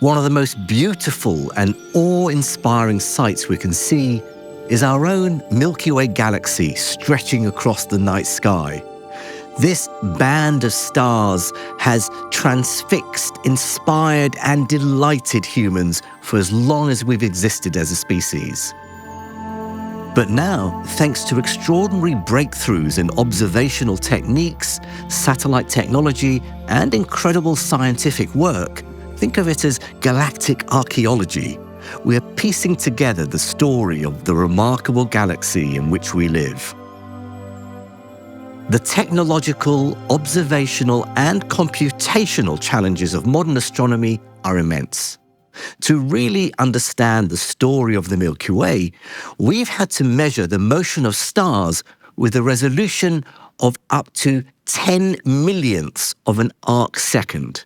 One of the most beautiful and awe-inspiring sights we can see is our own Milky Way galaxy stretching across the night sky. This band of stars has transfixed, inspired, and delighted humans for as long as we've existed as a species. But now, thanks to extraordinary breakthroughs in observational techniques, satellite technology, and incredible scientific work, think of it as galactic archaeology, we are piecing together the story of the remarkable galaxy in which we live. The technological, observational, and computational challenges of modern astronomy are immense. To really understand the story of the Milky Way, we've had to measure the motion of stars with a resolution of up to 10 millionths of an arc second.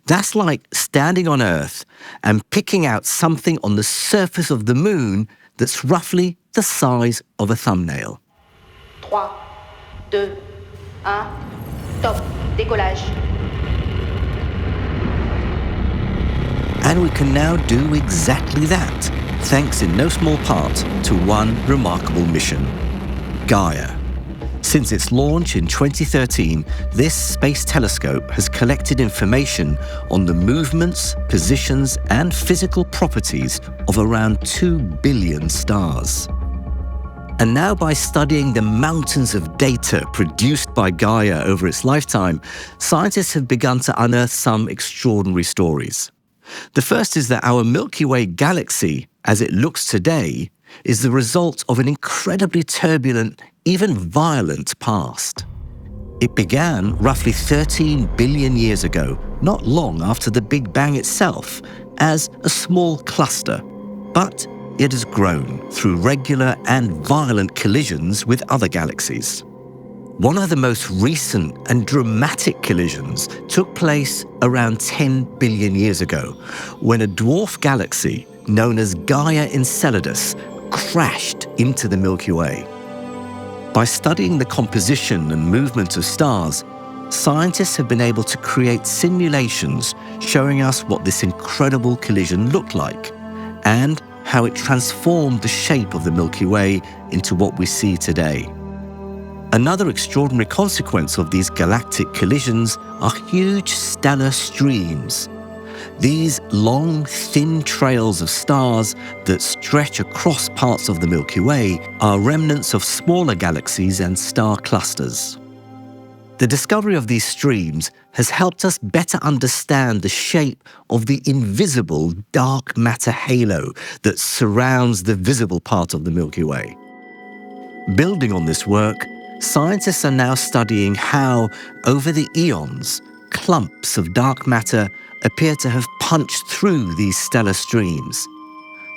That's like standing on Earth and picking out something on the surface of the moon that's roughly the size of a thumbnail. 3, 2, 1, top, décollage. And we can now do exactly that, thanks in no small part to one remarkable mission, Gaia. Since its launch in 2013, this space telescope has collected information on the movements, positions, and physical properties of around 2 billion stars. And now, by studying the mountains of data produced by Gaia over its lifetime, scientists have begun to unearth some extraordinary stories. The first is that our Milky Way galaxy, as it looks today, is the result of an incredibly turbulent, even violent past. It began roughly 13 billion years ago, not long after the Big Bang itself, as a small cluster, but it has grown through regular and violent collisions with other galaxies. One of the most recent and dramatic collisions took place around 10 billion years ago, when a dwarf galaxy known as Gaia Enceladus crashed into the Milky Way. By studying the composition and movement of stars, scientists have been able to create simulations showing us what this incredible collision looked like and how it transformed the shape of the Milky Way into what we see today. Another extraordinary consequence of these galactic collisions are huge stellar streams. These long, thin trails of stars that stretch across parts of the Milky Way are remnants of smaller galaxies and star clusters. The discovery of these streams has helped us better understand the shape of the invisible dark matter halo that surrounds the visible part of the Milky Way. Building on this work, scientists are now studying how, over the eons, clumps of dark matter appear to have punched through these stellar streams.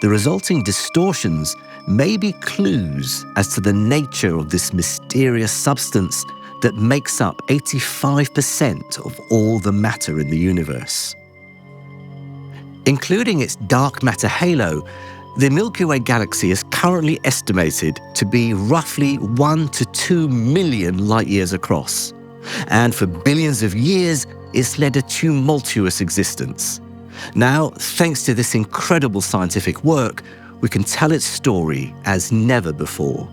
The resulting distortions may be clues as to the nature of this mysterious substance that makes up 85% of all the matter in the universe. Including its dark matter halo, the Milky Way galaxy is currently estimated to be roughly 1 to 2 million light-years across. And for billions of years, it's led a tumultuous existence. Now, thanks to this incredible scientific work, we can tell its story as never before.